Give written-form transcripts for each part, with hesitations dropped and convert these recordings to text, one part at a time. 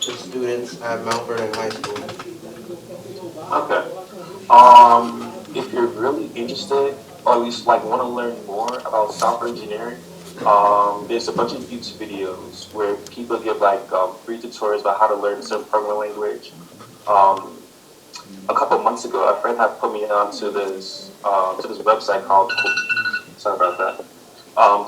the students at Mount Vernon High School? Okay. If you're really interested, or at least like want to learn more about software engineering, there's a bunch of YouTube videos where people give like free tutorials about how to learn a certain programming language. Um, a couple months ago, a friend had put me onto this website called sorry about that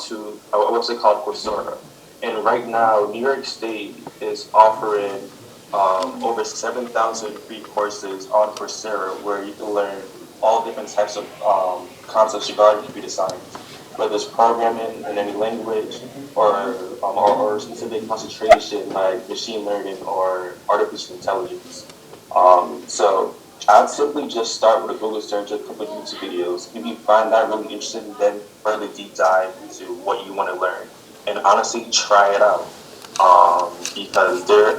to a website called Coursera. And right now, New York State is offering over 7,000 free courses on Coursera where you can learn all different types of concepts regarding computer science, whether it's programming in any language or specific concentration like machine learning or artificial intelligence. So I'd simply just start with a Google search, a couple of YouTube videos. If you find that really interesting, then further deep dive into what you want to learn. And honestly, try it out. Because there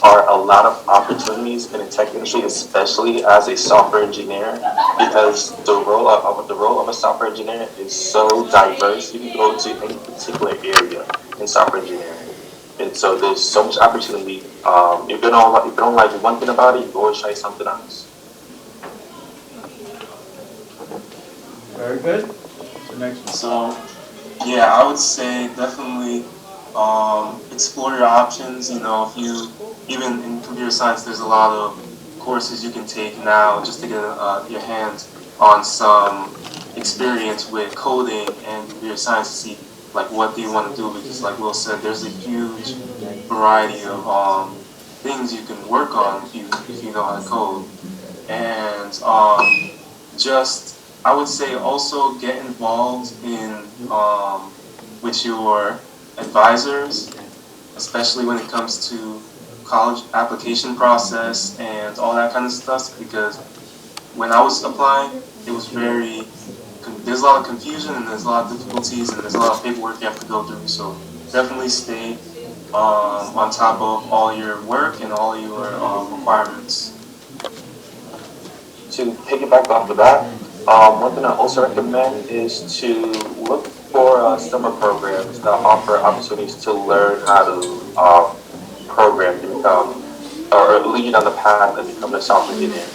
are a lot of opportunities in the tech industry, especially as a software engineer, because the role of a software engineer is so diverse. You can go to any particular area in software engineering. And so there's so much opportunity. If you don't like one thing about it, you can always try something else. Very good. The next one. So, yeah, I would say definitely explore your options. You know, if you, even in computer science, there's a lot of courses you can take now just to get your hands on some experience with coding and computer science to see like what do you want to do, because like Will said, there's a huge variety of things you can work on if you know how to code. And just I would say also get involved in with your advisors, especially when it comes to college application process and all that kind of stuff, because when I was applying, it was there's a lot of confusion and there's a lot of difficulties and there's a lot of paperwork you have to go through. So definitely stay on top of all your work and all your requirements. To piggyback off of that, one thing I also recommend is to look for summer programs that offer opportunities to learn how to program to become or lead on the path of becoming a software engineer.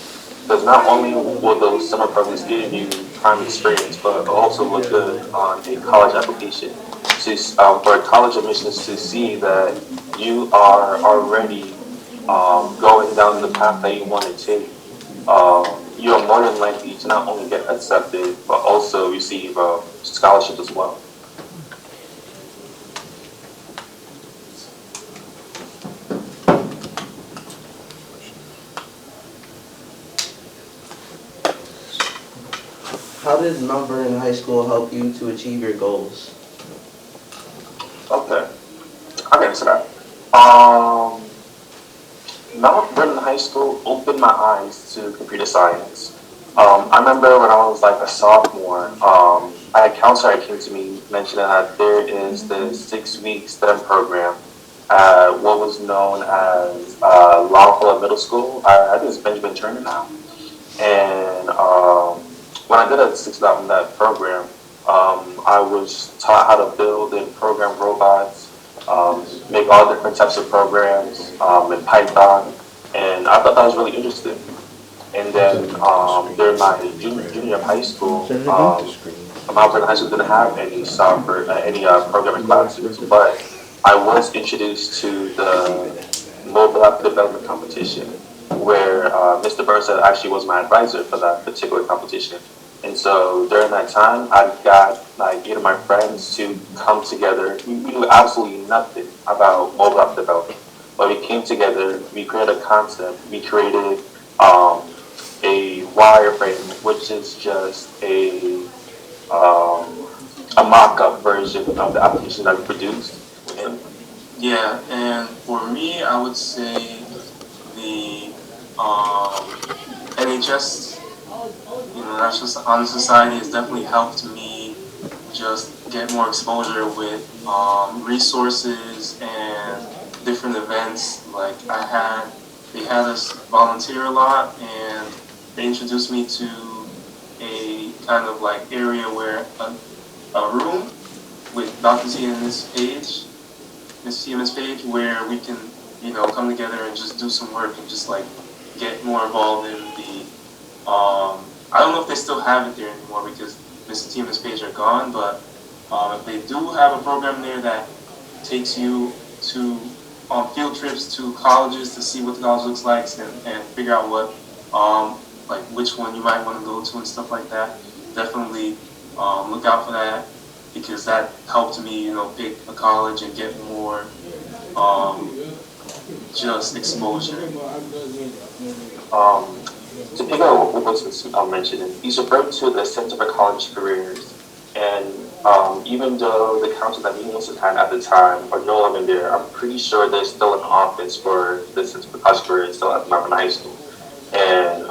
Because not only will those summer programs give you prime experience, but also look good on a college application. For college admissions to see that you are already going down the path that you want to take, you're more than likely to not only get accepted, but also receive scholarships as well. How did Mount Vernon High School help you to achieve your goals? Okay, I can answer that. Um, Mount Vernon High School opened my eyes to computer science. I remember when I was like a sophomore, a counselor came to me mentioning that there is this 6 week STEM program at what was known as Longfellow Middle School. I think it's Benjamin Turner now. And when I did a 6 month in that program, I was taught how to build and program robots, make all different types of programs in Python, and I thought that was really interesting. And then during my junior year of high school, Mount Vernon High School didn't have any software, any programming classes, but I was introduced to the mobile app development competition, where Mr. Burnside actually was my advisor for that particular competition. And so during that time, I got like my friends to come together. We knew absolutely nothing about mobile app development, but we came together. We created a concept. We created a wireframe, which is just a mock-up version of the application that we produced. And Yeah, and for me, I would say the NHS, National Honor Society, has definitely helped me just get more exposure with resources and different events. Like they had us volunteer a lot, and they introduced me to a kind of like area where a room with Dr. T and Miss Page, where we can come together and just do some work and just like get more involved in the. I don't know if they still have it there anymore because Mr. T and Miss Page are gone, but if they do have a program there that takes you to field trips to colleges to see what the college looks like and figure out what like which one you might want to go to and stuff like that. Definitely look out for that because that helped me, pick a college and get more just exposure. To pick up what was mentioned, he's referring to the Center for College Careers, and even though the council that we also had at the time are no longer there, I'm pretty sure there's still an office for the Center for College Careers still at Mount Vernon High School, and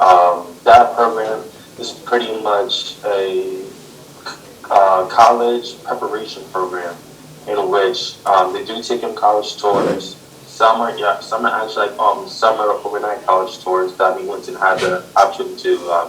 that program is pretty much a college preparation program in which they do take in college tours. Some are actually some are overnight college tours that we went and had the option to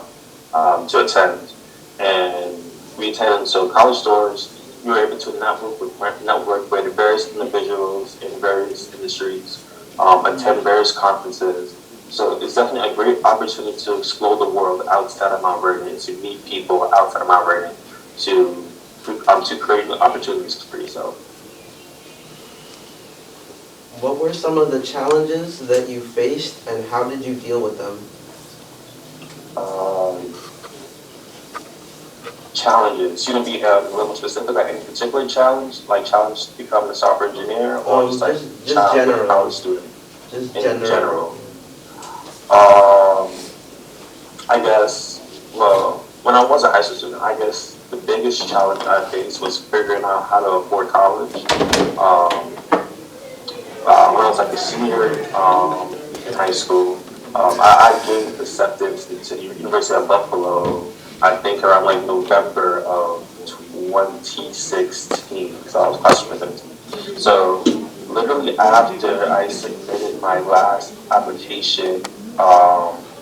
attend, and we attended so college tours. We were able to network with various individuals in various industries, attend various conferences. So it's definitely a great opportunity to explore the world outside of Mount Vernon, to meet people outside of Mount Vernon, to create opportunities for yourself. What were some of the challenges that you faced and how did you deal with them? Challenges. You can be a little specific, like any particular challenge, like challenge to become a software engineer, or just like just challenge general. a college student. Just In general. general. I guess, well, when I was a high school student, I guess the biggest challenge I faced was figuring out how to afford college. When I was like a senior in high school, I gained acceptance to the University of Buffalo, I think around like November of 2016, because I was class representative. So literally after I submitted my last application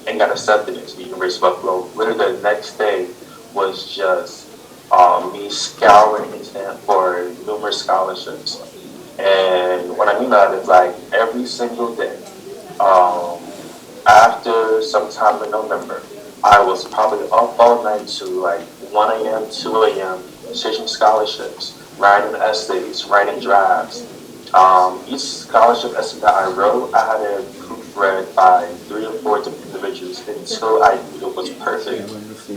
and got accepted into the University of Buffalo, literally the next day was just me scouring the internet for numerous scholarships. And what I mean by that is like every single day, after sometime in November, I was probably up all night to like 1 a.m., 2 a.m., searching scholarships, writing essays, writing drafts. Each scholarship essay that I wrote, I had it proofread by 3 or 4 different individuals until I knew it was perfect.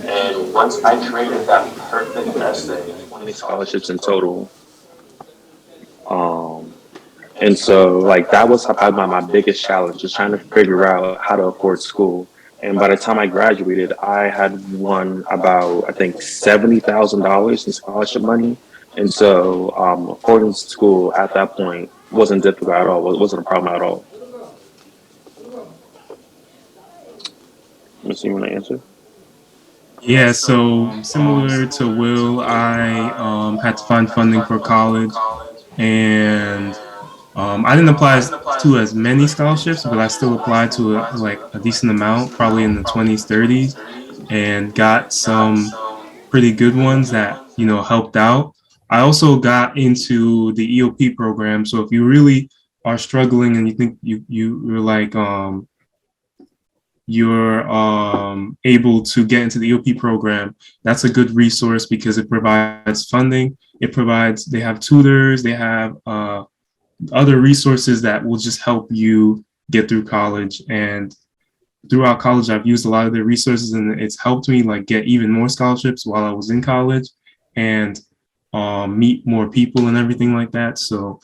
And once I created that perfect essay, 20 scholarships in total. And so, like, that was probably my biggest challenge, just trying to figure out how to afford school. And by the time I graduated, I had won about, I think, $70,000 in scholarship money. And so, affording school at that point wasn't difficult at all. It wasn't a problem at all. Miss, you want to answer? Yeah, so similar to Will, I had to find funding for college, and I didn't apply to as many scholarships, but I still applied to like a decent amount, probably in the 20s, 30s, and got some pretty good ones that helped out. I also got into the EOP program, so if you really are struggling and you think you're like you're able to get into the EOP program, that's a good resource because it provides funding. They have tutors, they have other resources that will just help you get through college. And throughout college, I've used a lot of their resources, and it's helped me like get even more scholarships while I was in college and meet more people and everything like that. So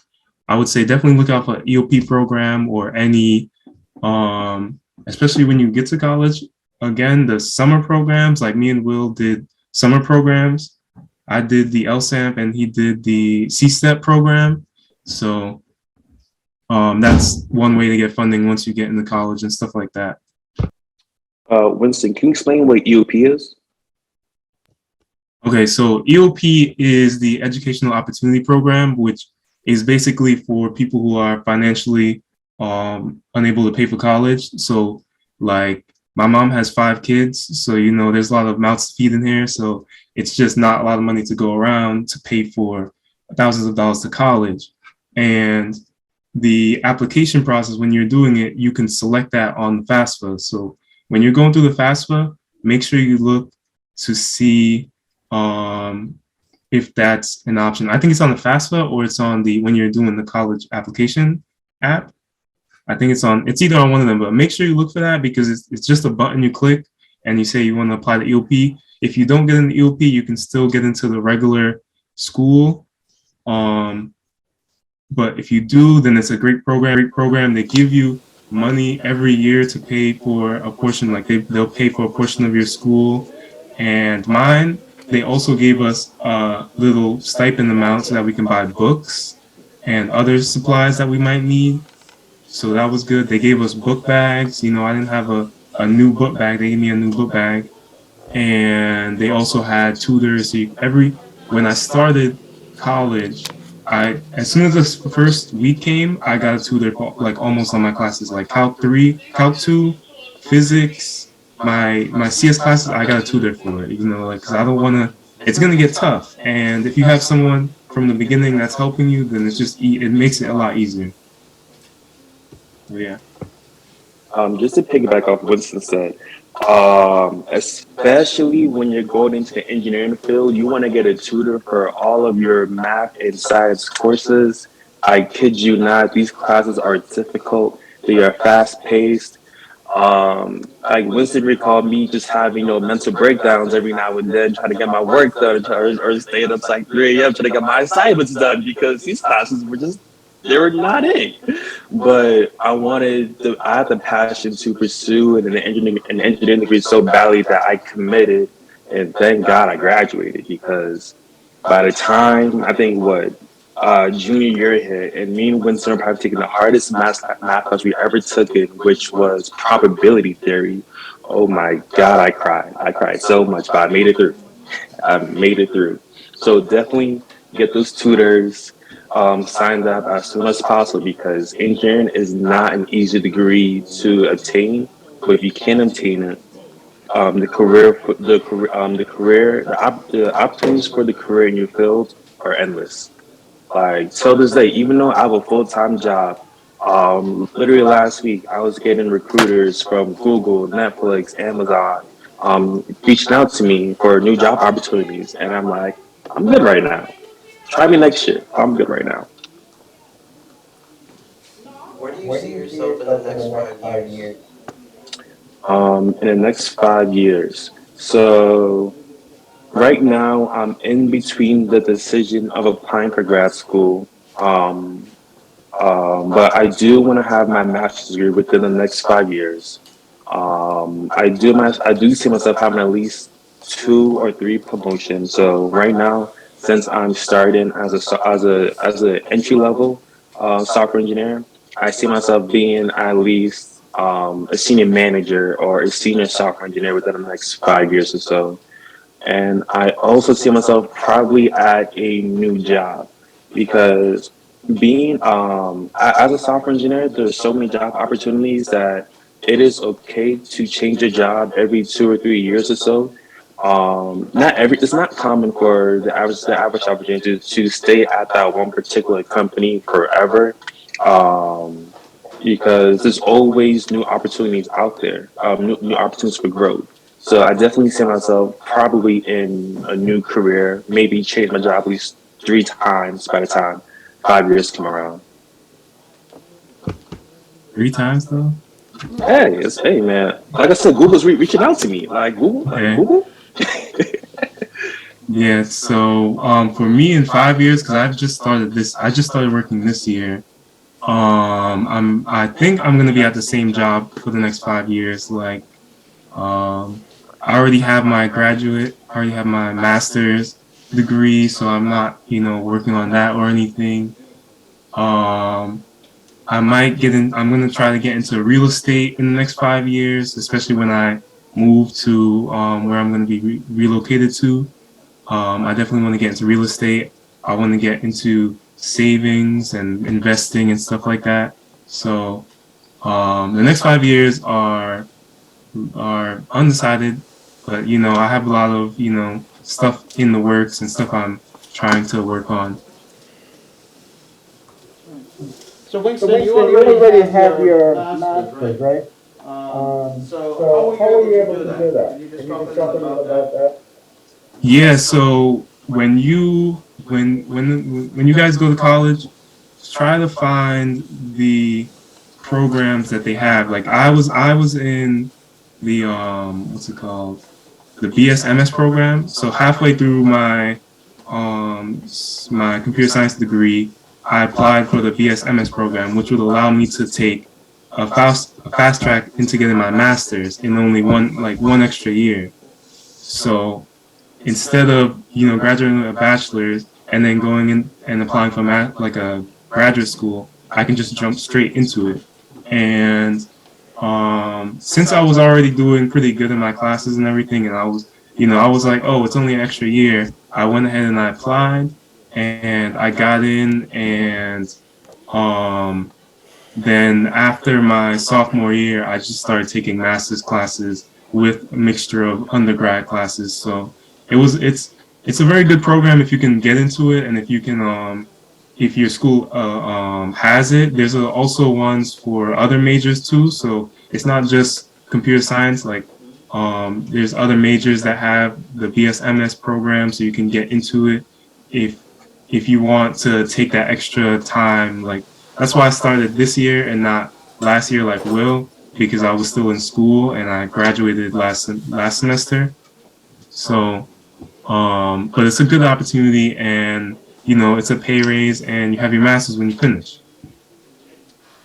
I would say definitely look out for EOP program or any especially when you get to college. Again, the summer programs, like me and Will did summer programs. I did the LSAMP and he did the C-STEP program. So that's one way to get funding once you get into college and stuff like that. Winston, can you explain what EOP is? Okay, so EOP is the Educational Opportunity Program, which is basically for people who are financially unable to pay for college. So like my mom has 5 kids, so there's a lot of mouths to feed in here. So it's just not a lot of money to go around to pay for thousands of dollars to college. And the application process, when you're doing it, you can select that on the FAFSA. So when you're going through the FAFSA, make sure you look to see if that's an option. I think it's on the FAFSA or it's on the, when you're doing the college application app. I think it's either on one of them, but make sure you look for that because it's just a button you click and you say you want to apply to EOP. If you don't get in the EOP, you can still get into the regular school. But if you do, then it's a great program. They give you money every year to pay for a portion, like they'll pay for a portion of your school. And mine, they also gave us a little stipend amount so that we can buy books and other supplies that we might need. So that was good. They gave us book bags. You know, I didn't have a new book bag. They gave me a new book bag. And they also had tutors. So when I started college, as soon as the first week came, I got a tutor for like almost all my classes, like Calc 3, Calc 2, Physics, my CS classes, I got a tutor for it, even though like, cause I don't want to, it's going to get tough. And if you have someone from the beginning that's helping you, then it makes it a lot easier. Yeah. Just to piggyback off what Winston said, especially when you're going into the engineering field, you want to get a tutor for all of your math and science courses. I kid you not, these classes are difficult. They are fast paced. Like Winston recalled me just having mental breakdowns every now and then, trying to get my work done, or staying up like 3 a.m. trying to get my assignments done because these classes were just they were not it. But I had the passion to pursue an engineering degree so badly that I committed, and thank God I graduated because by the time I think junior year hit, and me and Winston were probably taking the hardest math class we ever took it, which was probability theory. Oh my God, I cried. I cried so much, but I made it through. I made it through. So definitely get those tutors signed up as soon as possible because engineering is not an easy degree to obtain. But if you can obtain it, the opportunities for the career in your field are endless. Like till this day, even though I have a full-time job, literally last week I was getting recruiters from Google, Netflix, Amazon, reaching out to me for new job opportunities, and I'm like, I'm good right now. Try me next year. I'm good right now. Where do you see yourself in the next 5 years? In the next 5 years. So right now I'm in between the decision of applying for grad school. But I do want to have my master's degree within the next 5 years. I do see myself having at least 2 or 3 promotions. So right now, since I'm starting as a entry level software engineer, I see myself being at least a senior manager or a senior software engineer within the next 5 years or so. And I also see myself probably at a new job because being as a software engineer, there's so many job opportunities that it is okay to change a job every 2 or 3 years or so. Not every It's not common for the average opportunity to stay at that one particular company forever. Um, because there's always new opportunities out there, new opportunities for growth. So I definitely see myself probably in a new career, maybe change my job at least 3 times by the time 5 years come around. 3 times though? Hey man, like I said, Google's reaching out to me. Okay. Google. Yeah, so for me in 5 years, because I just started working this year. I think I'm gonna be at the same job for the next 5 years. Like, I already have I already have my master's degree, so I'm not, working on that or anything. Um, I'm gonna try to get into real estate in the next 5 years, especially when I move to where I'm gonna be relocated to. I definitely want to get into real estate. I want to get into savings and investing and stuff like that. So the next 5 years are undecided, but I have a lot of stuff in the works and stuff I'm trying to work on. So Winston, you already have your master's, right? So how were you able to do that? Can you just talk a little about that? Yeah, so when you guys go to college, try to find the programs that they have. Like I was in the what's it called? The BSMS program. So halfway through my computer science degree, I applied for the BSMS program, which would allow me to take a fast track into getting my master's in only one extra year. So instead of graduating with a bachelor's and then going in and applying for like a graduate school, I can just jump straight into it. And since I was already doing pretty good in my classes and everything, and I was like, oh, it's only an extra year. I went ahead and I applied, and I got in, and um, then after my sophomore year, I just started taking master's classes with a mixture of undergrad classes. So it's a very good program if you can get into it, and if your school has it. There's also ones for other majors too. So it's not just computer science. Like there's other majors that have the BSMS program, so you can get into it if you want to take that extra time. Like that's why I started this year and not last year like Will, because I was still in school and I graduated last semester. So but it's a good opportunity, and it's a pay raise, and you have your master's when you finish.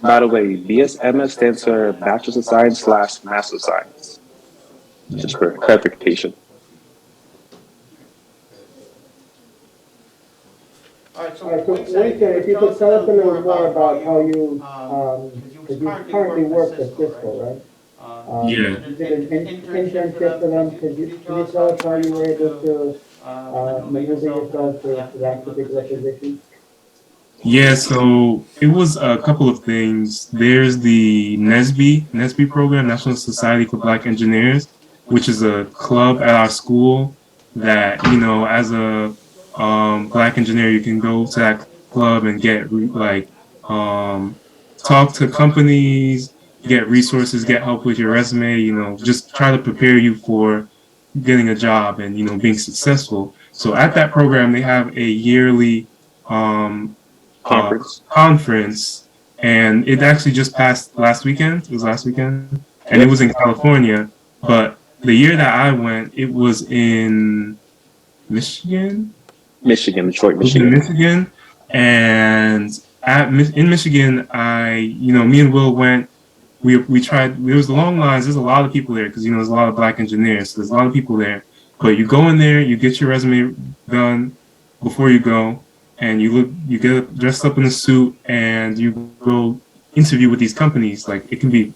By the way, BSMS stands for Bachelor of Science / Master of Science. Yeah. Just for clarification. All right, so All right, so Winston, Winston, if you could tell us a little more about how you, because you currently work at Cisco, right? Yeah. You did an internship for them. Can you tell us how you were able to maneuver yourself to that particular position? Yeah, so it was a couple of things. There's the NSBE program, National Society for Black Engineers, which is a club at our school that, as a black engineer, you can go to that club and get talk to companies, get resources, get help with your resume, just try to prepare you for getting a job and, being successful. So at that program, they have a yearly um, conference, and it actually just passed last weekend. It was last weekend, and it Yep. was in California. But the year that I went, it was in Michigan. Michigan, Detroit, It was in Michigan. Michigan, and in Michigan, me and Will went. We tried. There was long lines. There's a lot of people there because there's a lot of black engineers. So there's a lot of people there. But you go in there, you get your resume done before you go, and you get dressed up in a suit, and you go interview with these companies. Like it can be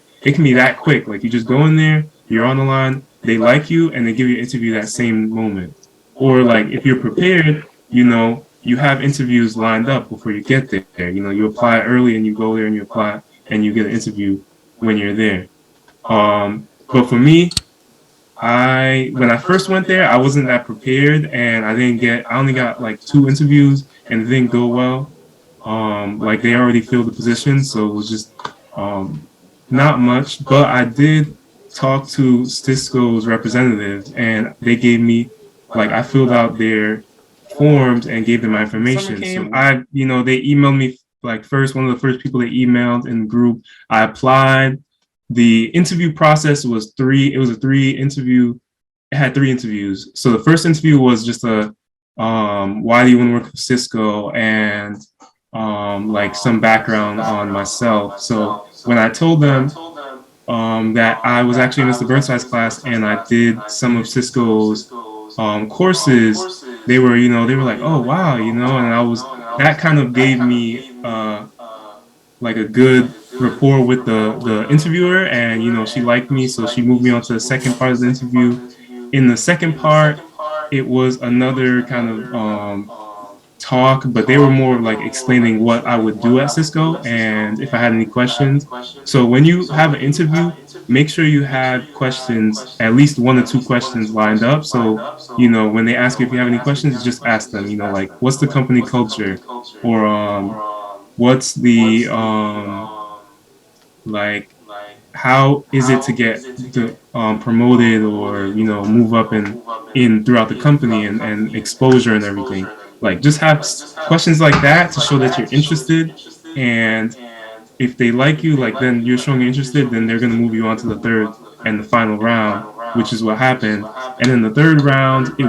that quick. Like you just go in there, you're on the line, they like you, and they give you an interview that same moment. Or like if you're prepared, you have interviews lined up before you get there. You apply early and you go there and you apply and you get an interview when you're there. But for me, when I first went there, I wasn't that prepared, and I only got like 2 interviews, and it didn't go well. Like they already filled the position, so it was just not much. But I did talk to Cisco's representatives, and they gave me, like, I filled out their forms and gave them my information. So they emailed me, like, one of the first people they emailed in the group. I applied. The interview process was it was a 3 interview. It had 3 interviews. So the first interview was just why do you want to work for Cisco, and like some background on myself. So when I told them that I was actually in Mr. Burnside's class and I did some of Cisco's courses, they were like, oh wow, and that kind of gave me like a good rapport with the interviewer, and she liked me, so she moved me on to the second part of the interview. In the second part, it was another kind of talk, but they were more like explaining what I would do at Cisco and if I had any questions. So when you have an interview, make sure you have questions, at least 1 or 2 questions lined up. So, when they ask you if you have any questions, just ask them, like, what's the company culture? Or what's the like how is it to get promoted or move up in throughout the company and exposure and everything. Like just have questions like that to show that you're interested, and if they like you, like then you're showing you're interested, then they're going to move you on to the third and the final round, which is what happened. And in the third round, it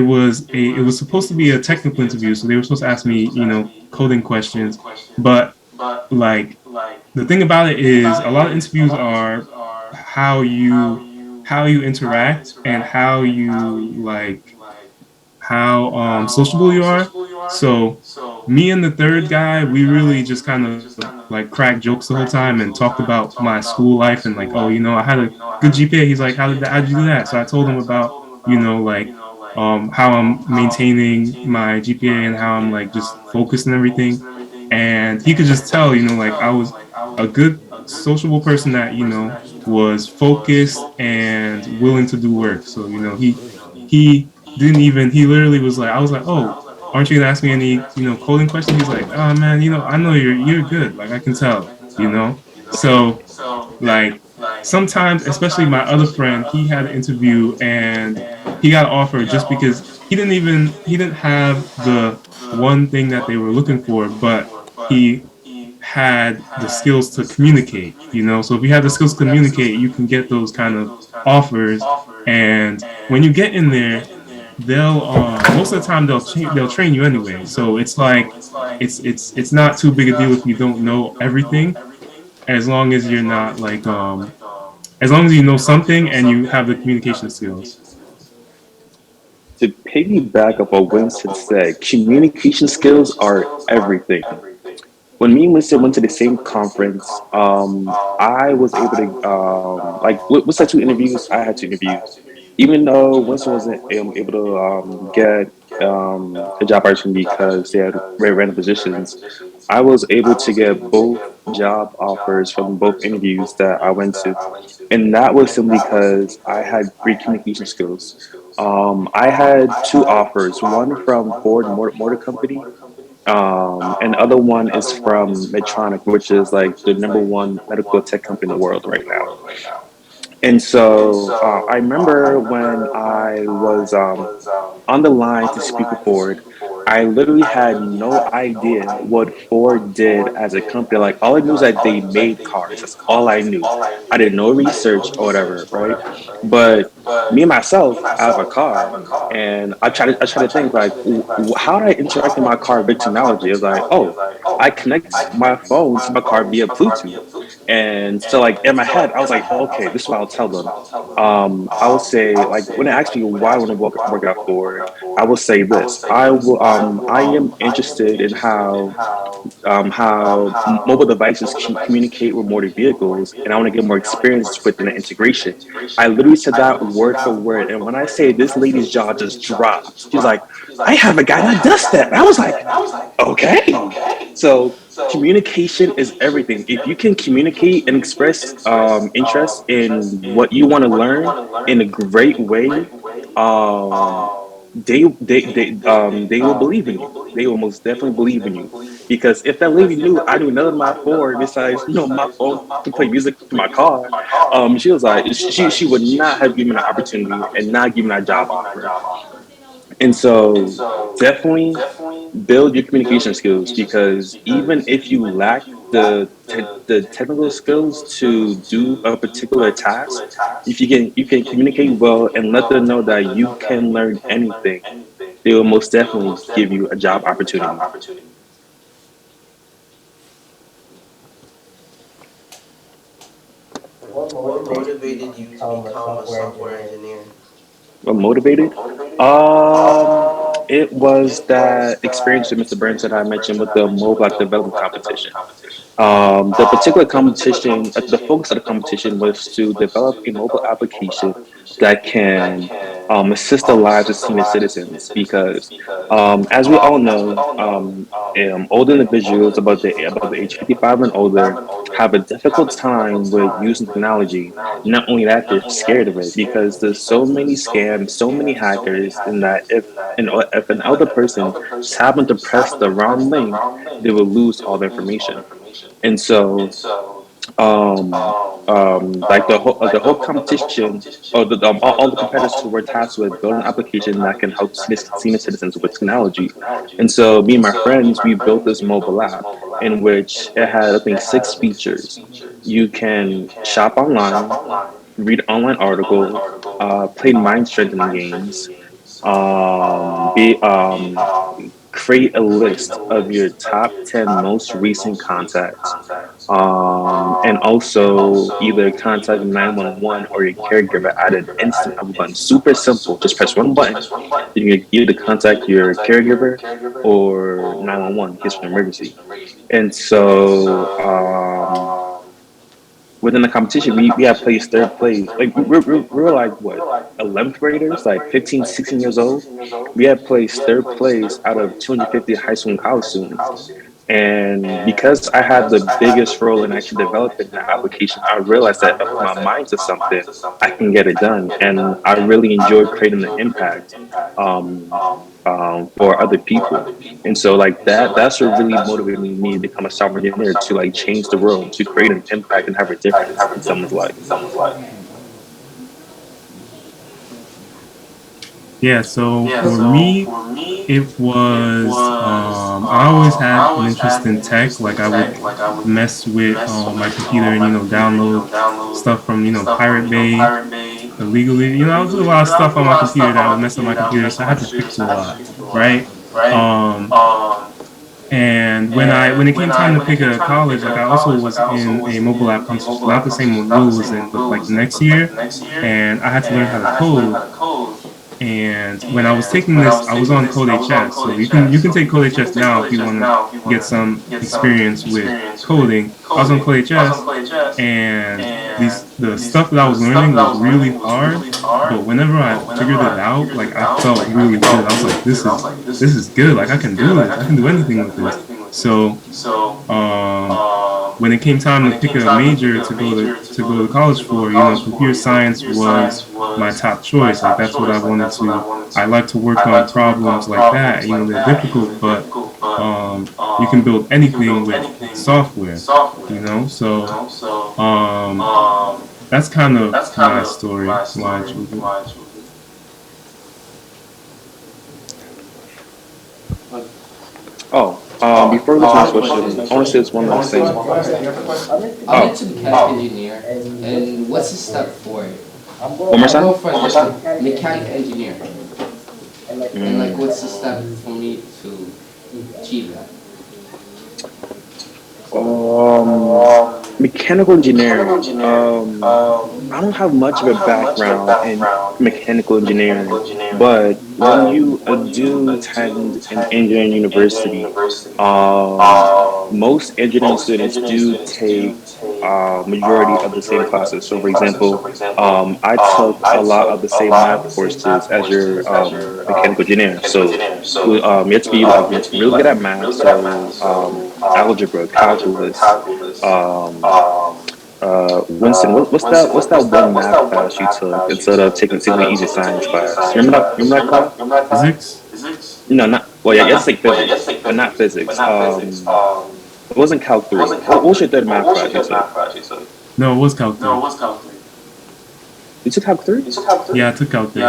was supposed to be a technical interview, so they were supposed to ask me, coding questions, but like the thing about it is a lot of interviews are how you interact and how you like how sociable you are. So me and the third guy, we really just kind of like cracked jokes the whole time and talked about my school life and like, oh, I had a good GPA. He's like, how'd you do that? So I told him about, like how I'm maintaining my GPA and how I'm like just focused and everything. And he could just tell, like I was a good sociable person that, was focused and willing to do work. So, he didn't even, he literally was like, I was like, oh, aren't you gonna ask me any, coding questions? He's like, oh man, I know you're good. Like I can tell. So like sometimes, especially my other friend, he had an interview and he got offered just because he didn't have the one thing that they were looking for, but he had the skills to communicate. So if you have the skills to communicate, you can get those kind of offers. And when you get in there, they'll most of the time they'll train you anyway. So it's like it's not too big a deal if you don't know everything, as long as you're not like as long as you know something and you have the communication skills. To piggyback up what Winston said, communication skills are everything. When me and Winston went to the same conference, I was able to like with that two interviews. I had two interviews, even though Winston wasn't able to get a job opportunity because they had very random positions. I was able to get both job offers from both interviews that I went to, and that was simply because I had great communication skills. I had two offers, one from Ford Motor Company, and the other one is from Medtronic, which is like the number one medical tech company in the world right now. And so I remember when I was on the line to speak with Ford, I literally had no idea what Ford did as a company. Like all I knew was that they made cars. That's all I knew. I did no research or whatever, right? But me and myself, I have a car, and I try to think like, how do I interact in my car with technology? It's like, oh, I connect my phone to my car via Bluetooth. And so, like in my head, I was like, okay, this is what I'll tell them. I would say, like, when they ask me why I want to work out Ford, I will say this: I am interested in how mobile devices can communicate with motor vehicles, and I want to get more experience within the integration. I literally said that word for word, and when I say this lady's jaw just dropped, she's like, "I have a guy that does that." And I was like, "Okay." So communication is everything. If you can communicate and express interest in what you want to learn in a great way, they will believe in you. They will most definitely believe in you. Because if that lady knew I knew none of my Ford besides my phone to play music to my car, she was like she would not have given an opportunity and not given a job offer. And so definitely build your communication skills, because even if you lack the technical skills to do a particular task, if you can communicate well and let them know that you can learn anything, they will most definitely give you a job opportunity. What motivated you to become a software engineer? What motivated? It was that experience that Mr. Burnside I mentioned with the mobile app development competition. The particular competition, the focus of the competition was to develop a mobile application that can assist the lives of senior citizens because, as we all know, older individuals about the age 55 and older have a difficult time with using technology. Not only that, they're scared of it because there's so many scams, so many hackers, and that if an elder person just happened to press the wrong link, they will lose all the information. And so like the whole competition or all the competitors were tasked with building an application that can help senior citizens with technology. And so me and my friends, we built this mobile app in which it had, I think, 6 features. You can shop online, read online articles, play mind strengthening games, be create a list of your top 10 most recent contacts, and also either contact 911 or your caregiver at an instant of a button. Super simple. Just press one button. You can either contact your caregiver or 911 in case of an emergency. And so within the competition, we have placed third place. Like we were like what, 11th graders, like 15, 16 years old. We had placed third place out of 250 high school and college students. And because I had the biggest role in actually developing the application, I realized that if I put my mind to something, I can get it done. And I really enjoy creating the impact for other people. And so like that's what really motivated me to become a software engineer, to like change the world, to create an impact and have a difference in someone's life. Yeah, so for me, it was, I always had an interest in tech. Like I would mess with my computer and, download stuff from, Pirate Bay illegally. I was doing a lot of stuff on my computer that would mess up my computer, so I had to fix a lot, right? And when it came time to pick a college, like I also was in a mobile app competition, not the same one Will was in, but like the next year, and I had to learn how to code. And when I was taking this, I was on Code HS. So you can take Code HS now if you want to get some experience with coding. I was on Code HS, and the stuff that I was learning was really hard. But whenever I figured it out, like I felt really good. I was like, this is good. Like I can do this. I can do anything with this. So when it came time to pick a major to go to college for, computer science was my top choice. Like that's what I wanted to. I like to work on problems like that. They're difficult, but you can build anything with software. So that's kind of my story. Why I chose it. Before we go to the next question, I want to say this one last thing. I'm into mechanical engineer, and what's the step for it? One more time? I'm going for mechanical engineer. And like, what's the step for me to achieve that? Mechanical engineering. I don't have much of a background in mechanical engineering, but when you do attend an engineering university, most engineering students do take majority of the same classes. So, for example, I took a lot of the same math courses as your mechanical engineer. So, you have to be like really good at math. So, algebra, calculus. Winston, what's that one math class you took instead of taking an easy science class? Remember that class? Physics? No, not well. Yeah, it's like physics, but not physics. It wasn't Calc 3. What was your third math class you took? No, it was Calc 3. You took Calc 3? Yeah, I took Calc 3.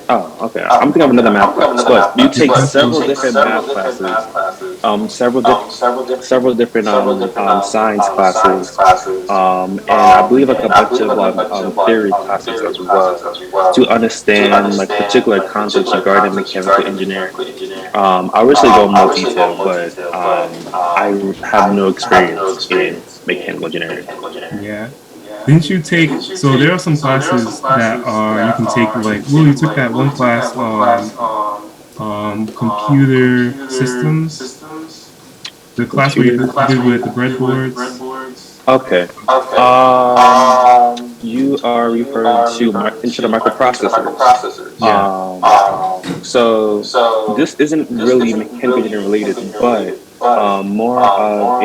Oh, okay. I'm thinking of another math class, but you take several different math classes, several different science classes, and I believe like a bunch of theory classes as well to understand like particular concepts regarding mechanical engineering. I wish I go in more detail, but I have no experience in mechanical engineering. Yeah. Didn't you take, so there are some classes that you can take, like, well, you took that one class on computer systems, the class where you did with the breadboards. Okay. You are referring to into the microprocessors. Yeah. So this isn't really mechanical engineering related, but more of a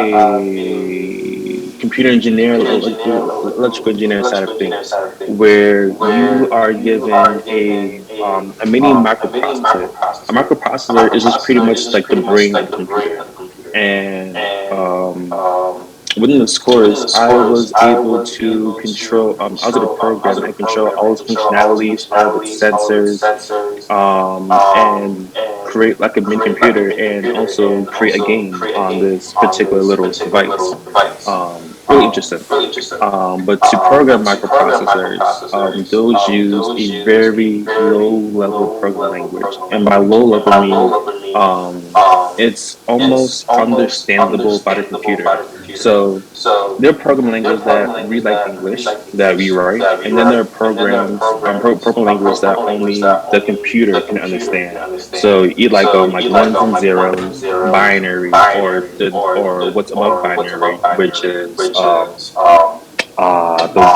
computer engineer, electrical engineer side of things, where you are given a mini microprocessor. A microprocessor is just pretty much like the brain of the computer, and within the scores, I was able to control. I was able to program and control all its functionalities, all of its sensors, and create like a mini computer, and also create a game on this particular little device. Really interesting. But to program microprocessors, those use a very low level programming language, and by low level I mean it's almost understandable by the computer. So there are programming languages that read like English that we write, and then there are programming languages that only the computer can understand. So you like like ones and zeros, binary, or what's above binary, which is the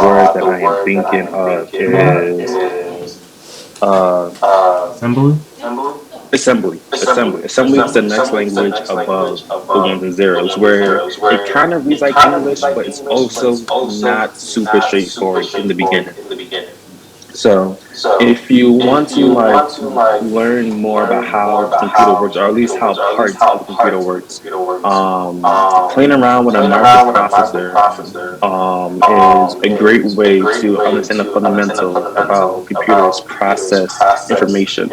word that I am thinking of is Assembly. Assembly is the next language above the ones and zeros, where it kind of reads like English, but it's also not super straightforward in the beginning. So, if you want to learn more about how the computer works, or at least how parts of the computer works, playing around with a microprocessor is a great way to understand the fundamental of how computers process information.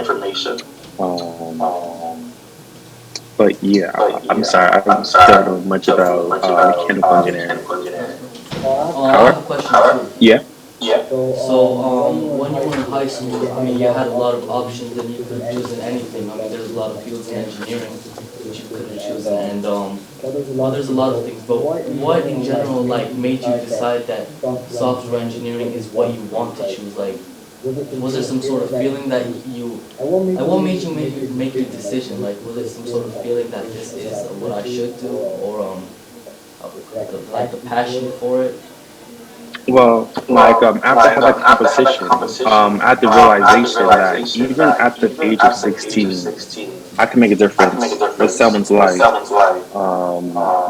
But yeah, I'm sorry, I don't know much about mechanical engineering. I have a question too. Yeah. When you were in high school, I mean, you had a lot of options and you could have chosen anything. I mean, there's a lot of fields in engineering which you could have chosen, and well, there's a lot of things. But what in general, like, made you decide that software engineering is what you want to choose? Like, was there some sort of feeling that like, what made you make your decision? Like, was it some sort of feeling that this is what I should do, or like the passion for it? Well, after I had that composition, I had the realization that even at the age of 16, I can make a difference in someone's life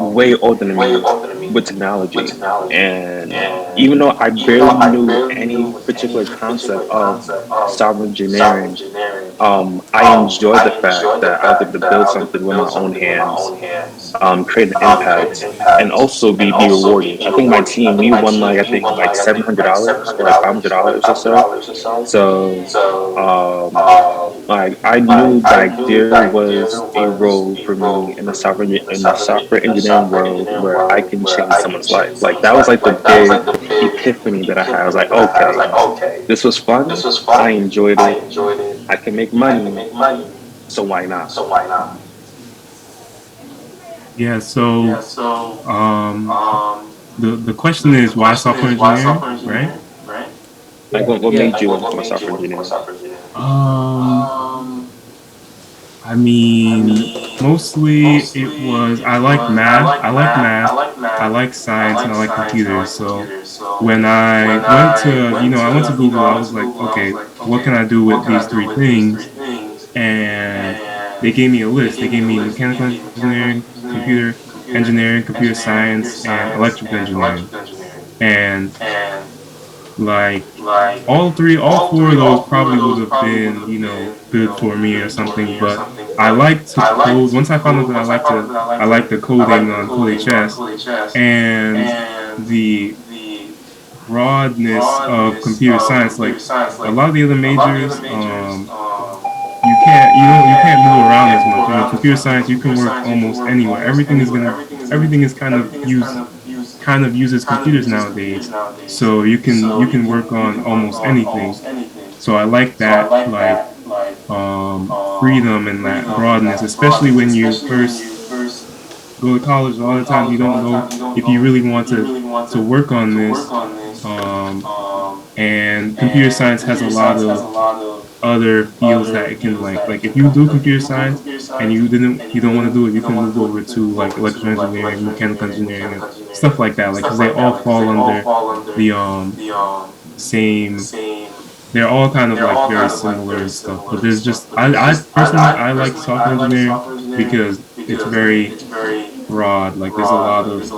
way older than me with technology. And even though I barely knew any particular concept of software engineering, I enjoyed the fact that I was able to build something with my own hands, create an impact, and also be rewarded. I think my team, we won like $700 or like $500 or so. Like I knew that there was a role for me in the software engineering world where I can change someone's life. Like that was like the big epiphany that I had. I was like, okay, this was fun. I enjoyed it. I can make money. So why not? Yeah. So, the question is why software engineering, right? Like what made you want to become a software engineer? I mean, mostly it was I like math. I like science, and I like computers. So when I went to I went to Google, I was like, okay, what can I do with these three things? And they gave me a list. They gave me mechanical engineering, computer science, and electrical engineering. And like all four of those probably would have been, good for me or something. But I like to code. Once I found out that I like the coding on CodeHS and the broadness of computer science. Like a lot of the other majors, you can't move around as much. Computer science, you can work almost anywhere. Everything is kind of uses computers nowadays. So you can work on almost anything. So I like that freedom and that broadness, especially when you first go to college. A lot of times you don't know if you really want to work on this. And computer science has a lot of other fields that it can like if you do computer science and you don't want to do it, you can move over to like electrical engineering, mechanical engineering, and stuff like that. Like, because they all fall under the same. They're all kind of like very similar and stuff. But there's just I personally I like software engineering because it's very broad. Like, there's a lot of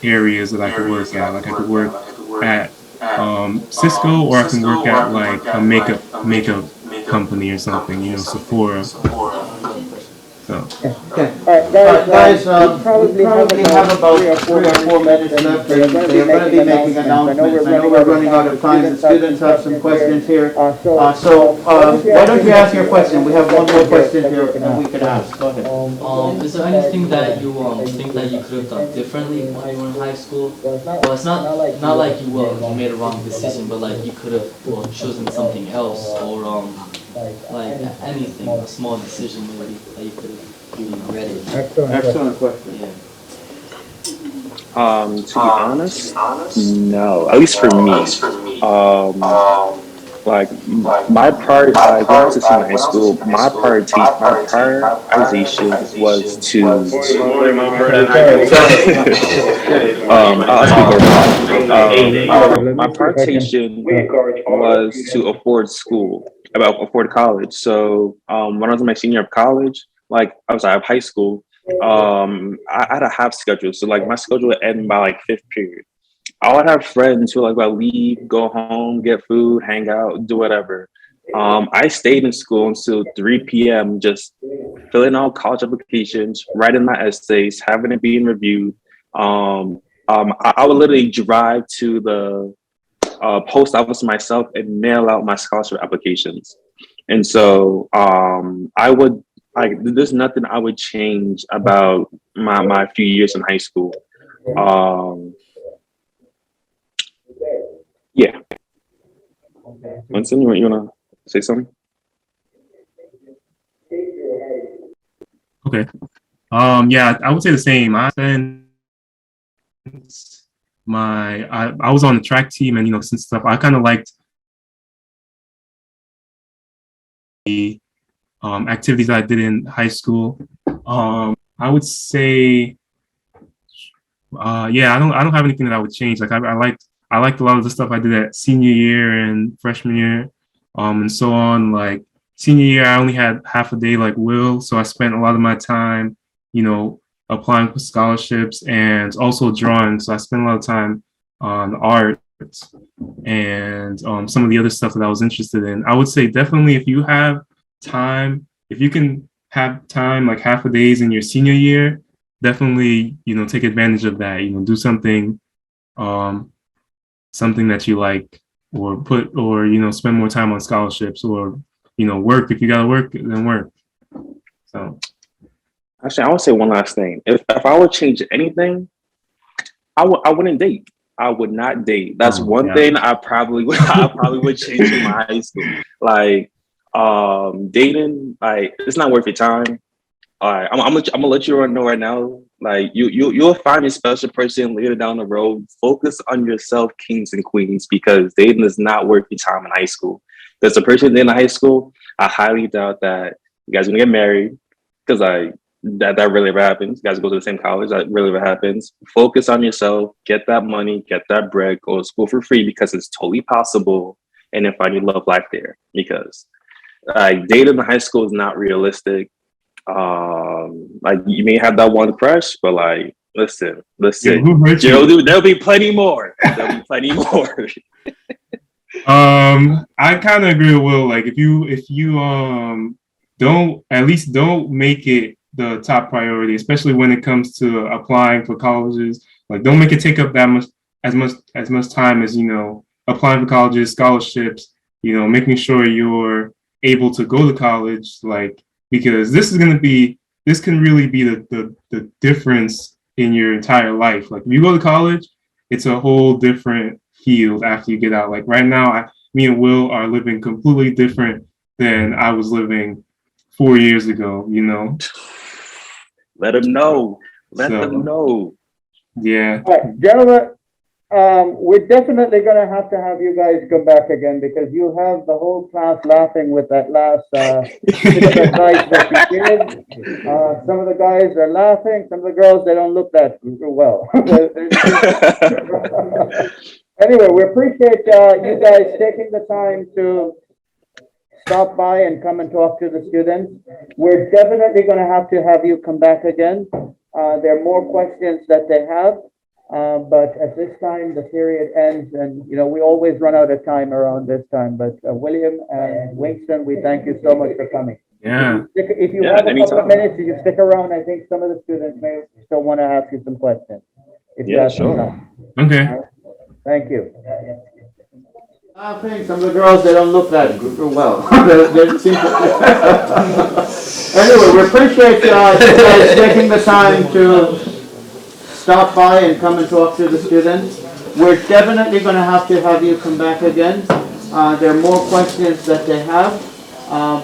areas that I could work at. Like, I could work at Cisco, or I can work at like a makeup company or something, Sephora. So. Okay. All right, guys, we probably have about 3 or 4 minutes left. They're going to be making announcements. I know we're running out of time. The students have some questions here. So why don't you ask your question? We have one more question here that we can ask. Go ahead. Is there anything that you think that you could have done differently when you were in high school? Well, it's not like you made a wrong decision, but like you could have chosen something else, or like anything, a small decision maybe that you could have regretted. Excellent question. Yeah. To be honest, no. At least for me. Like my part, like when I was in high school, my prioritization was to. My prioritization was to afford college. So when I was in my senior year of college, like of high school, I had a half schedule. So like my schedule would end by like 5th period. I would have friends who like leave, go home, get food, hang out, do whatever. I stayed in school until 3 p.m. just filling out college applications, writing my essays, having it being reviewed. I would literally drive to the post office myself and mail out my scholarship applications. And so I would there's nothing I would change about my few years in high school. Yeah. Winston, you wanna say something? Okay. Yeah, I would say the same. I was on the track team, and since stuff, I kind of liked the activities that I did in high school. I would say, yeah, I don't have anything that I would change. Like, I liked a lot of the stuff I did at senior year and freshman year, and so on. Like, senior year, I only had half a day like Will, so I spent a lot of my time, applying for scholarships and also drawing. So I spent a lot of time on art and some of the other stuff that I was interested in. I would say definitely if you have time, if you can have time like half a days in your senior year, definitely, take advantage of that, do something, something that you like, or spend more time on scholarships, or, work. If you gotta work, then work. So. Actually, I want to say one last thing. If I would change anything, I wouldn't date. I would not date. That's one thing I probably would change in my high school. Like, dating, like, it's not worth your time. I'm gonna let you know right now. Like, you'll find a special person later down the road. Focus on yourself, kings and queens, because dating is not worth your time in high school. There's a person in high school, I highly doubt that you guys are gonna get married, because that really ever happens. You guys go to the same college, that really ever happens. Focus on yourself, get that money, get that bread, go to school for free, because it's totally possible, and then find your love life there. Because dating in high school is not realistic. Like, you may have that one crush, but like, listen, there'll be plenty more. I kind of agree with Will. Like, if you don't make it the top priority, especially when it comes to applying for colleges. Like, don't make it take up as much time as, applying for colleges, scholarships, making sure you're able to go to college, like, because this can really be the difference in your entire life. Like, if you go to college, it's a whole different field after you get out. Like, right now, me and Will are living completely different than I was living 4 years ago, Let them know. Let them know. Yeah. All right, gentlemen, We're definitely gonna have to have you guys come back again because you have the whole class laughing with that last bit of advice that you gave. Some of the guys are laughing, some of the girls, they don't look that well. Anyway, we appreciate you guys taking the time to stop by and come and talk to the students. We're definitely gonna have to have you come back again. There are more questions that they have. But at this time, the period ends, and we always run out of time around this time. But William and Winston, we thank you so much for coming. Yeah. If you Yeah, have a couple of anytime. minutes, if you stick around, I think some of the students may still want to ask you some questions. If you Yeah, have some sure. time. Okay. Thank you. I think some of the girls, they don't look that well. They seem to- Anyway, we appreciate you guys taking the time to stop by and come and talk to the students. We're definitely going to have you come back again. There are more questions that they have,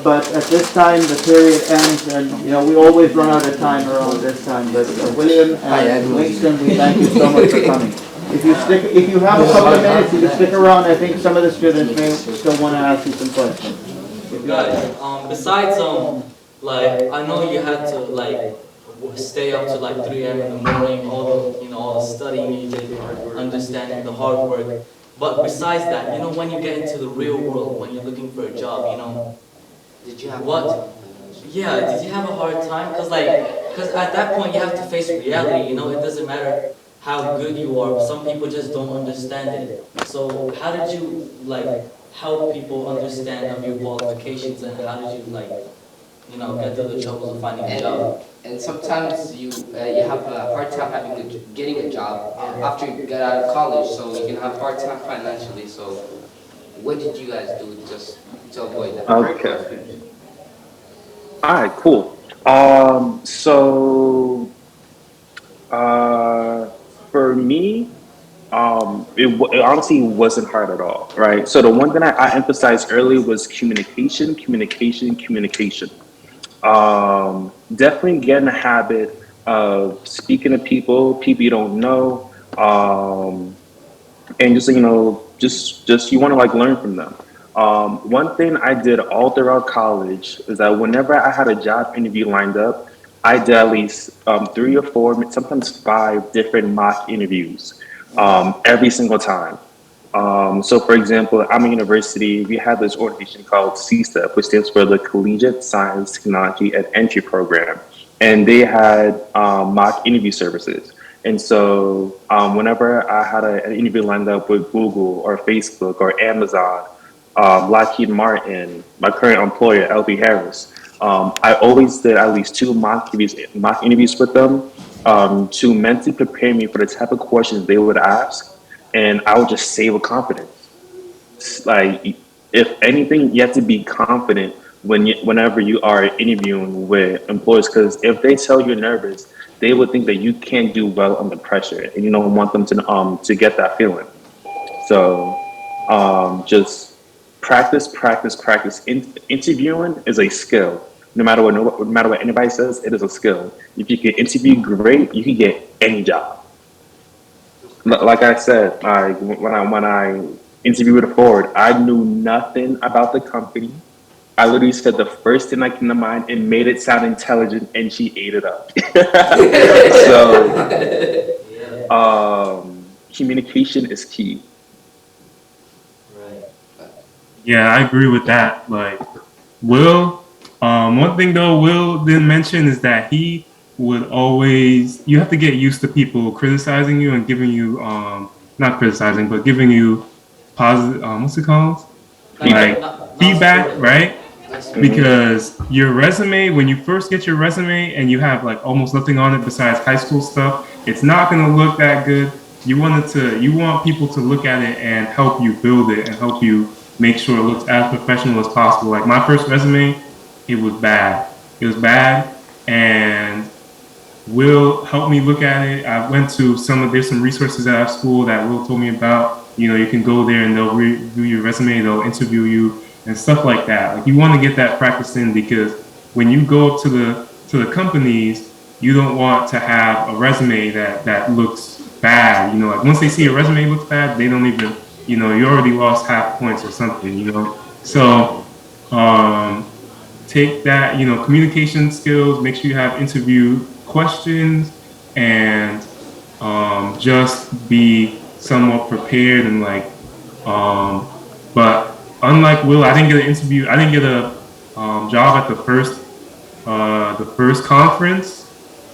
but at this time the period ends, and we always run out of time around this time. But William and Winston, we thank you so much for coming. If you have a couple of minutes, if you stick around, I think some of the students may still want to ask you some questions. Guys, besides like I know you had to like stay up to like 3 a.m. in the morning, all the studying you did, understanding the hard work. But besides that, when you get into the real world, when you're looking for a job, Did you have what? Yeah, did you have a hard time? Because at that point you have to face reality. It doesn't matter how good you are. Some people just don't understand it. So how did you help people understand of your qualifications, and how did you get through the troubles of finding a job? And sometimes you have a hard time getting a job after you get out of college, so you can have a hard time financially. So what did you guys do just to avoid that? Okay. All right, cool. So for me, it honestly wasn't hard at all, right? So the one thing I emphasized early was communication. Definitely get in the habit of speaking to people you don't know, and just you want to learn from them. One thing I did all throughout college is that whenever I had a job interview lined up, I did at least 3 or 4, sometimes 5 different mock interviews every single time. So for example, I'm a university, we have this organization called CSTEP, which stands for the Collegiate Science, Technology, and Entry Program. And they had mock interview services. And so whenever I had an interview lined up with Google or Facebook or Amazon, Lockheed Martin, my current employer, LB Harris, I always did at least 2 mock interviews with them to mentally prepare me for the type of questions they would ask. And I would just say with confidence. Like, if anything, you have to be confident whenever you are interviewing with employers, because if they tell you're nervous, they would think that you can't do well under pressure, and you don't want them to get that feeling. So just practice. Interviewing is a skill. No matter what anybody says, it is a skill. If you can interview great, you can get any job. Like I said, when I interviewed with Ford, I knew nothing about the company. I literally said the first thing that came to mind and made it sound intelligent, and she ate it up. So, communication is key. Yeah, I agree with that. Like, Will, one thing though Will didn't mention is that he would always, you have to get used to people criticizing you and giving you, not criticizing, but giving you positive, what's it called? Like feedback, right? Because your resume, when you first get your resume and you have like almost nothing on it besides high school stuff, it's not going to look that good. You want people to look at it and help you build it and help you make sure it looks as professional as possible. Like my first resume, it was bad. And Will helped me look at it. I went to there's some resources at our school that Will told me about. You can go there and they'll review your resume, they'll interview you and stuff like that. Like, you want to get that practice in, because when you go up to the companies, you don't want to have a resume that looks bad. Like once they see your resume looks bad, they don't even, you already lost half points or something. So take that, communication skills, make sure you have interview questions, and just be somewhat prepared and but unlike Will, I didn't get an interview. I didn't get a job at the first conference.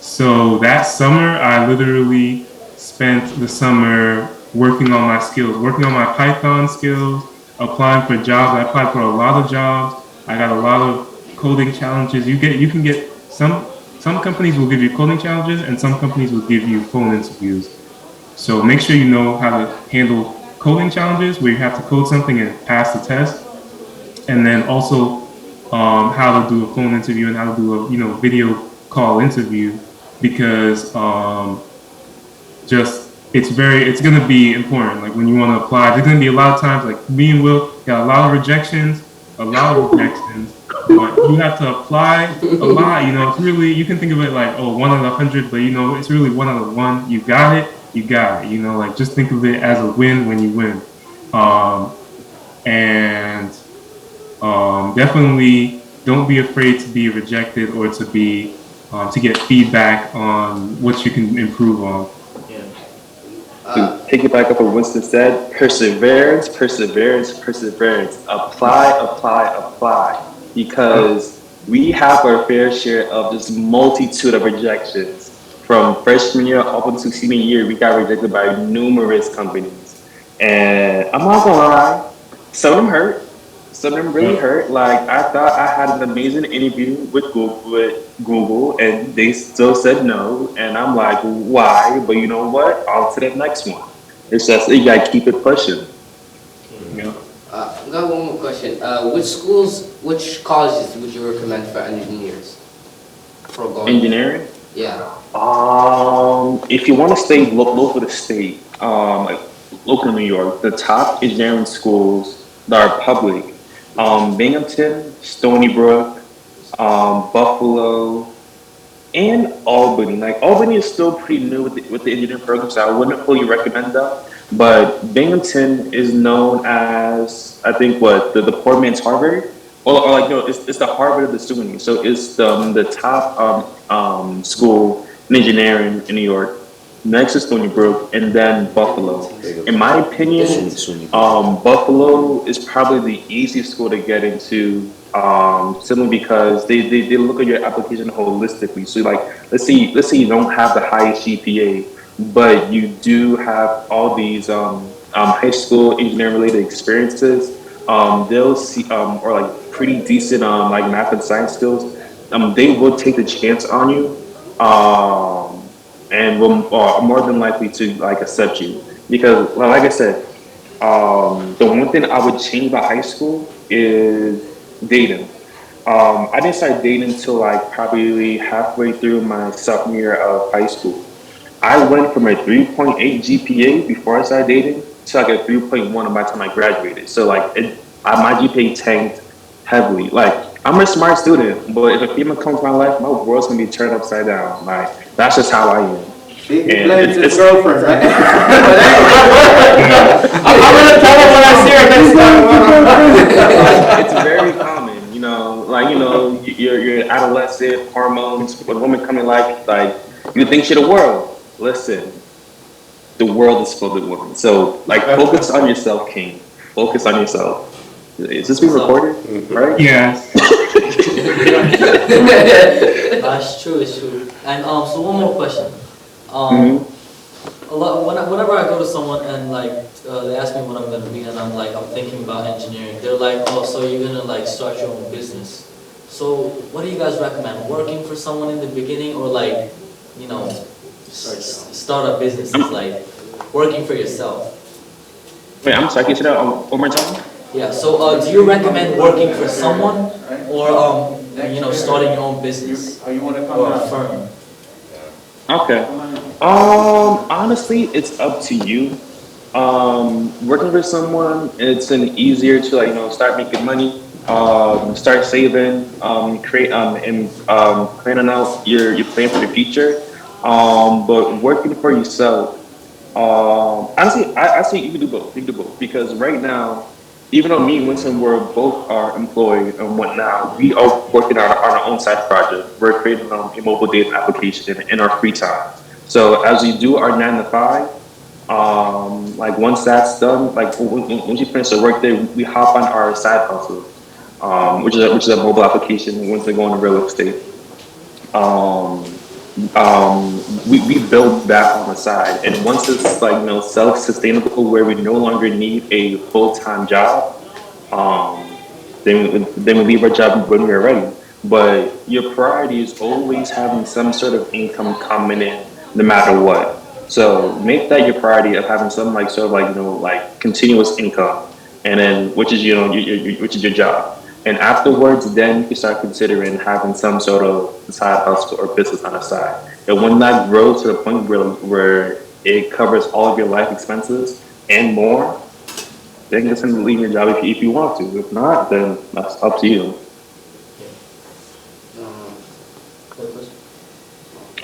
So that summer, I literally spent the summer working on my skills, working on my Python skills, applying for jobs. I applied for a lot of jobs. I got a lot of coding challenges. You can get some companies will give you coding challenges, and some companies will give you phone interviews. So make sure you know how to handle coding challenges where you have to code something and pass the test, and then also how to do a phone interview and how to do a video call interview, because it's going to be important. Like when you want to apply, there's going to be a lot of times, like me and Will got a lot of rejections, but you have to apply a lot. It's really, you can think of it like, 1 out of 100, but it's really 1 out of 1. You got it. Like just think of it as a win when you win. And definitely don't be afraid to be rejected or to get feedback on what you can improve on. To take it back up what Winston said, perseverance. Apply. Because we have our fair share of this multitude of rejections. From freshman year up until senior year, we got rejected by numerous companies. And I'm not gonna lie, some of them hurt. Some of them really hurt. Like I thought I had an amazing interview with Google, and they still said no. And I'm like, why? But you know what? On to the next one. It's just you gotta keep it pushing. I got one more question. Which colleges would you recommend for engineers? For going? Engineering? Yeah. If you want to stay local to the state, like local to New York, the top engineering schools that are public, Binghamton, Stony Brook, Buffalo, and Albany. Like Albany is still pretty new with the engineering program, so I wouldn't fully recommend that. But Binghamton is known as, I think, the poor man's Harvard, or like no, it's the Harvard of the SUNY. So it's the top school in engineering in New York. Next is Stony Brook, and then Buffalo. In my opinion, Buffalo is probably the easiest school to get into, simply because they look at your application holistically. So like, let's say you don't have the highest GPA, but you do have all these high school engineering related experiences. They'll see or like pretty decent like math and science skills. They will take the chance on you. And will more than likely to like accept you, because like I said, the one thing I would change about high school is dating. I didn't start dating until like probably halfway through my sophomore year of high school. I went from a 3.8 GPA before I started dating to like a 3.1 by the time I graduated. So like my GPA tanked heavily. Like I'm a smart student, but if a female comes to my life, my world's gonna be turned upside down. Like that's just how I am. He blames his girlfriend, right? I'm gonna tell her when I see her next time. It's very common, like you're adolescent, hormones. When women come in life, like you think you're the world. Listen, the world is filled with women. So like, focus on yourself, King. Focus on yourself. Is this being recorded? Right? Yeah. It's true. And so one more question. Whenever I go to someone and like they ask me what I'm gonna be, and I'm like, I'm thinking about engineering. They're like, oh, so you're gonna like start your own business. So what do you guys recommend? Working for someone in the beginning, or like, start a business is like working for yourself? Wait, I'm sorry. Can you say that one more time? Yeah. So do you recommend working for someone, or starting your own business or a firm? Okay. Honestly, it's up to you. Working for someone, it's an easier to start making money, start saving, create and planning out your plan for the future. But working for yourself, Honestly, I say you can do both. You can do both because right now, even though me and Winston were both are employed and whatnot, we are working on our own side project. We're creating a mobile dating application in our free time. So as we do our 9 to 5, like once that's done, like once you finish the work day, we hop on our side hustle, which is a mobile application once they go into real estate. Um, we build that on the side, and once it's like self-sustainable, where we no longer need a full-time job, um, then we leave our job when we're ready. But your priority is always having some sort of income coming in, no matter what. So make that your priority of having some like sort of like like continuous income, and then which is which is your job. And afterwards, then you can start considering having some sort of side hustle or business on the side. And when that grows to the point where it covers all of your life expenses and more, then just leave your job if you want to. If not, then that's up to you. Um, what was-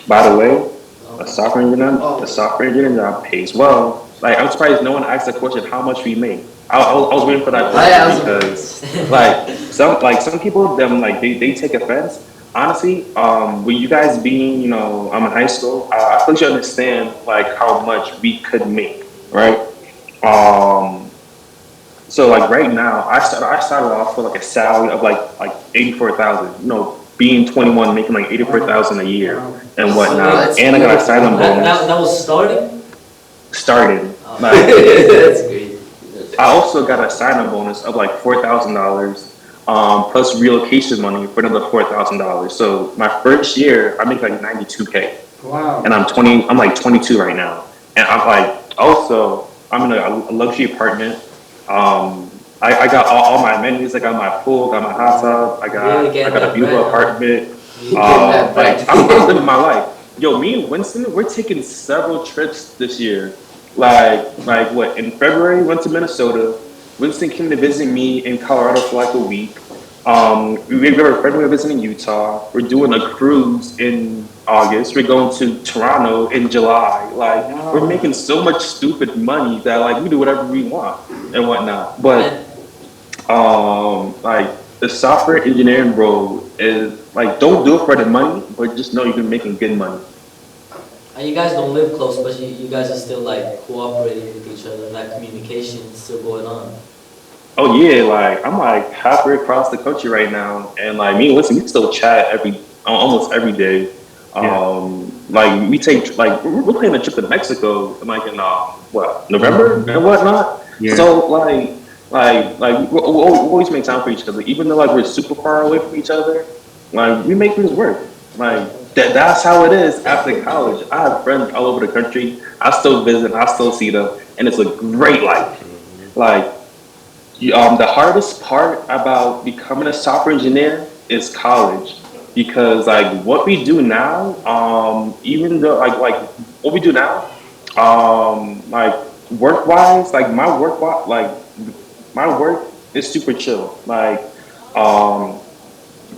By the way, oh, a software engineer job pays well. Like I'm surprised no one asked the question how much we make. I was waiting for that question because some people them like they take offense. Honestly, with you guys being I'm in high school, I think you understand like how much we could make, right? Um, So like right now, I started off with like a salary of like 84,000. Being 21, making like 84,000 a year and whatnot, that's and I got a beautiful. sign-on bonus. That was starting? Started. Oh. Like That's great. I also got a sign-on bonus of like $4,000, plus relocation money for another $4,000. So my first year, I make like 92K, Wow. and I'm 20. I'm like 22 right now, and I'm like also I'm in a luxury apartment. I got all my amenities. I got my pool, got my hot tub. Really I getting got a that beautiful bread, huh? apartment. You getting that bread. Like I'm living my life. Yo, me and Winston, we're taking several trips this year. Like what? In February, went to Minnesota. Winston came to visit me in Colorado for like a week. We have a friend we're visiting Utah. We're doing a cruise in August. We're going to Toronto in July. Like we're making so much stupid money that like we do whatever we want and whatnot. But like the software engineering role is like don't do it for the money, but just know you're gonna be making good money. And you guys don't live close, but you guys are still like cooperating with each other. That communication is still going on. Oh yeah, like I'm like halfway across the country right now, and like me and Winston, we still chat almost every day. Yeah. Like we take like we're planning a trip to Mexico in like in what November and whatnot. Yeah. So we always make time for each other, even though like we're super far away from each other. Like we make things work. Like that's how it is after college. I have friends all over the country. I still visit, I still see them, and it's a great life. Like the hardest part about becoming a software engineer is college, because like what we do now, even though like what we do now, like work wise, like my work is super chill. Like um,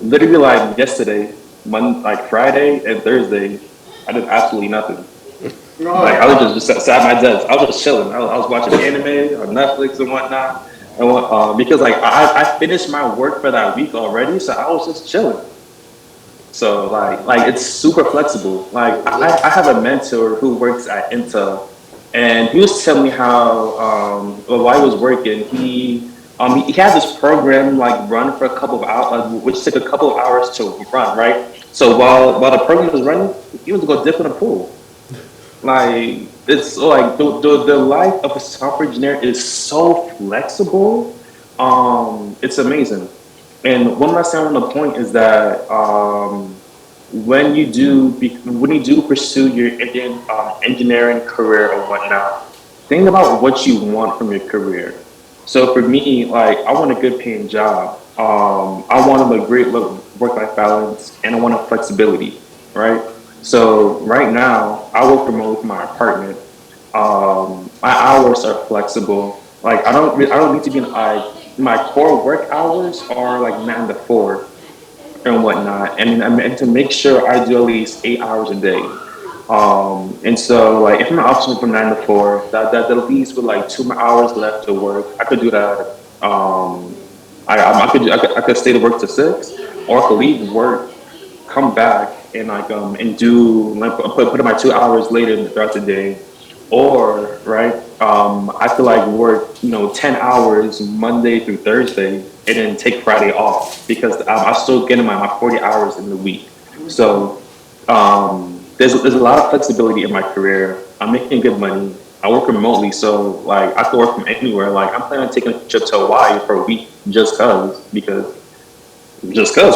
literally like yesterday, like Friday and Thursday, I did absolutely nothing. Like I was just sat at my desk. I was just chilling. I was watching anime on Netflix and whatnot. And because like I finished my work for that week already, so I was just chilling. So like it's super flexible. Like I have a mentor who works at Intel, and he was telling me how while he was working, he had this program like run for a couple of hours, which took a couple of hours to run, right? So while the program was running, he was go dip in a pool. Like it's like the life of a software engineer is so flexible. It's amazing. And one last thing I want to point is that when you do pursue your engineering career or whatnot, think about what you want from your career. So for me, like I want a good paying job. I want a great work life balance, and I want a flexibility, right? So right now, I work remote from my apartment. My hours are flexible. Like I don't need to be in my core work hours are like 9 to 4 and whatnot. And I mean to make sure I do at least 8 hours a day. And so like if I'm optional from 9 to 4, that leaves with like 2 hours left to work. I could do that. I could stay to work to 6, or I could leave work, come back and like and do like put in my 2 hours later throughout the day, or right I could like work 10 hours Monday through Thursday and then take Friday off because I'm still getting my 40 hours in the week. So there's a lot of flexibility in my career. I'm making good money. I work remotely, so like I can work from anywhere. Like I'm planning on taking a trip to Hawaii for a week because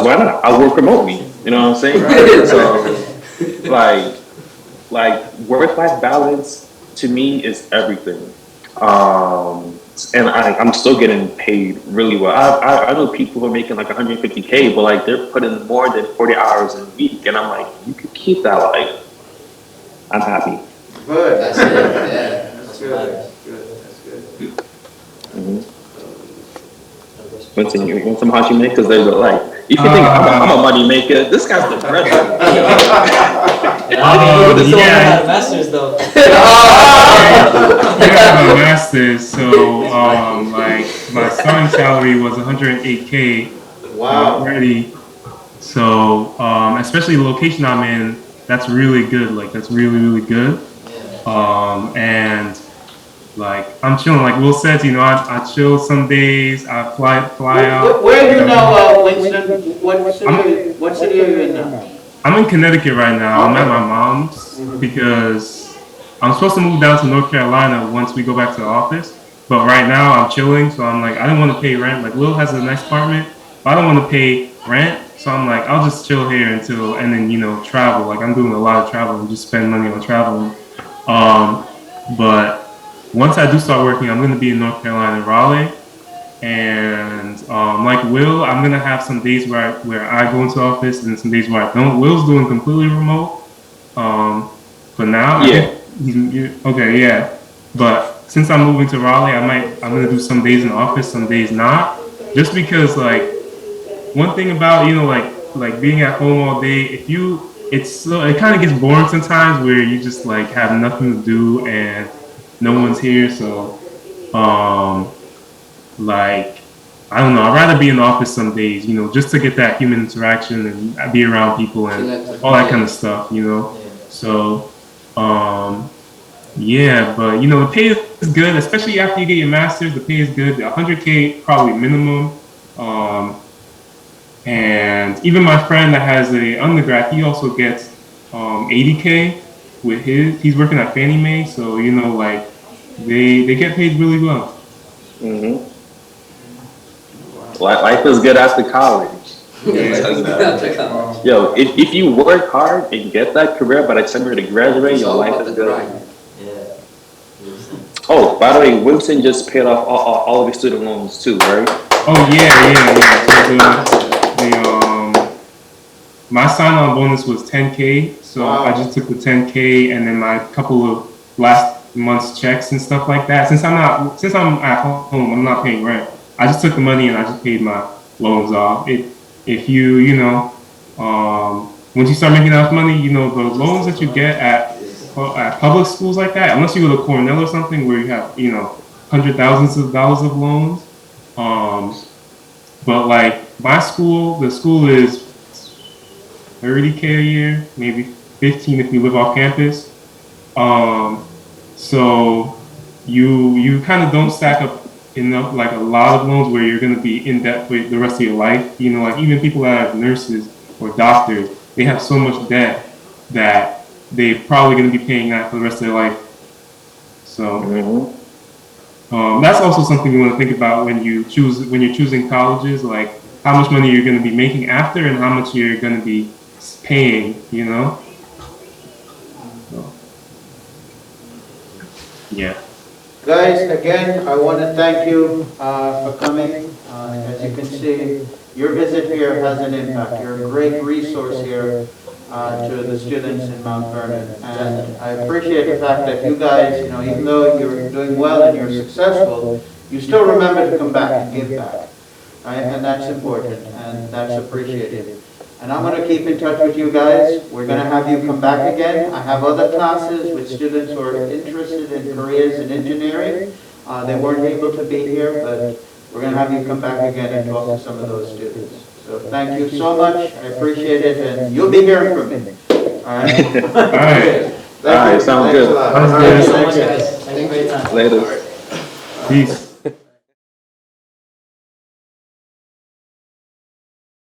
why not? I work remotely. You know what I'm saying? So like work-life balance to me is everything. And I'm still getting paid really well. I know people who are making like 150K, but like they're putting more than 40 hours in a week, and I'm like, you could keep that life. I'm happy. Good. That's it, yeah. That's good. That's good. Mm-hmm. You want some hot you make? Because there's like, if you think I'm a money maker, this guy's the breadwinner. Yeah. Masters though. I have a master's, so like my starting salary was 108K. Wow. Already. So especially the location I'm in, that's really good. Like that's really good. And like I'm chilling. Like Will said, I chill some days. I fly out. Where do you know, Winston? What city are you in now? I'm in Connecticut right now. I'm at my mom's because I'm supposed to move down to North Carolina once we go back to the office. But right now I'm chilling, so I'm like I don't want to pay rent. Like Will has a nice apartment, but I don't want to pay rent. So I'm like I'll just chill here and then travel. Like I'm doing a lot of travel and just spend money on traveling. But once I do start working, I'm going to be in North Carolina, Raleigh, and like Will, I'm going to have some days where I go into office and some days where I don't. Will's doing completely remote, but now okay, yeah. But since I'm moving to Raleigh, I'm going to do some days in the office, some days not, just because like one thing about like being at home all day, it kind of gets boring sometimes where you just like have nothing to do and no one's here, so like I don't know, I'd rather be in the office some days, just to get that human interaction and be around people and all that kind of stuff, So yeah, but the pay is good, especially after you get your master's. The pay is good, 100K probably minimum. And even my friend that has a undergrad, he also gets 80K with he's working at Fannie Mae, so like they get paid really well. Mm-hmm. Life is good after college. Yo, if you work hard and get that career by the time you're to graduate, your life is good. Oh, by the way, Winston just paid off all of his student loans too, right? Oh yeah. So my sign-on bonus was 10K, so I just took the 10K and then my couple of last month's checks and stuff like that. Since I'm at home, I'm not paying rent. I just took the money and I just paid my loans off. If you once you start making enough money, the loans that you get at public schools like that, unless you go to Cornell or something where you have hundred thousands of dollars of loans. But like my school, the school is 30K a year, maybe 15 if you live off campus. So you kind of don't stack up enough, like a lot of loans where you're going to be in debt for the rest of your life. Like even people that have nurses or doctors, they have so much debt that they're probably going to be paying that for the rest of their life. So that's also something you want to think about when you're choosing colleges, like how much money you're going to be making after and how much you're going to be paying, So, yeah. Guys, again, I want to thank you for coming. As you can see, your visit here has an impact. You're a great resource here to the students in Mount Vernon. And I appreciate the fact that you guys, even though you're doing well and you're successful, you still remember to come back and give back. Right? And that's important, and that's appreciated. And I'm gonna keep in touch with you guys. We're gonna have you come back again. I have other classes with students who are interested in careers in engineering. They weren't able to be here, but we're gonna have you come back again and talk to some of those students. So thank you so much. I appreciate it, and you'll be hearing from me. All right? All right. Thank you. Sounds Thanks good. a lot. Sounds All good. right, Thank you so thank much, you. guys. Thank you for your time. Later. Peace.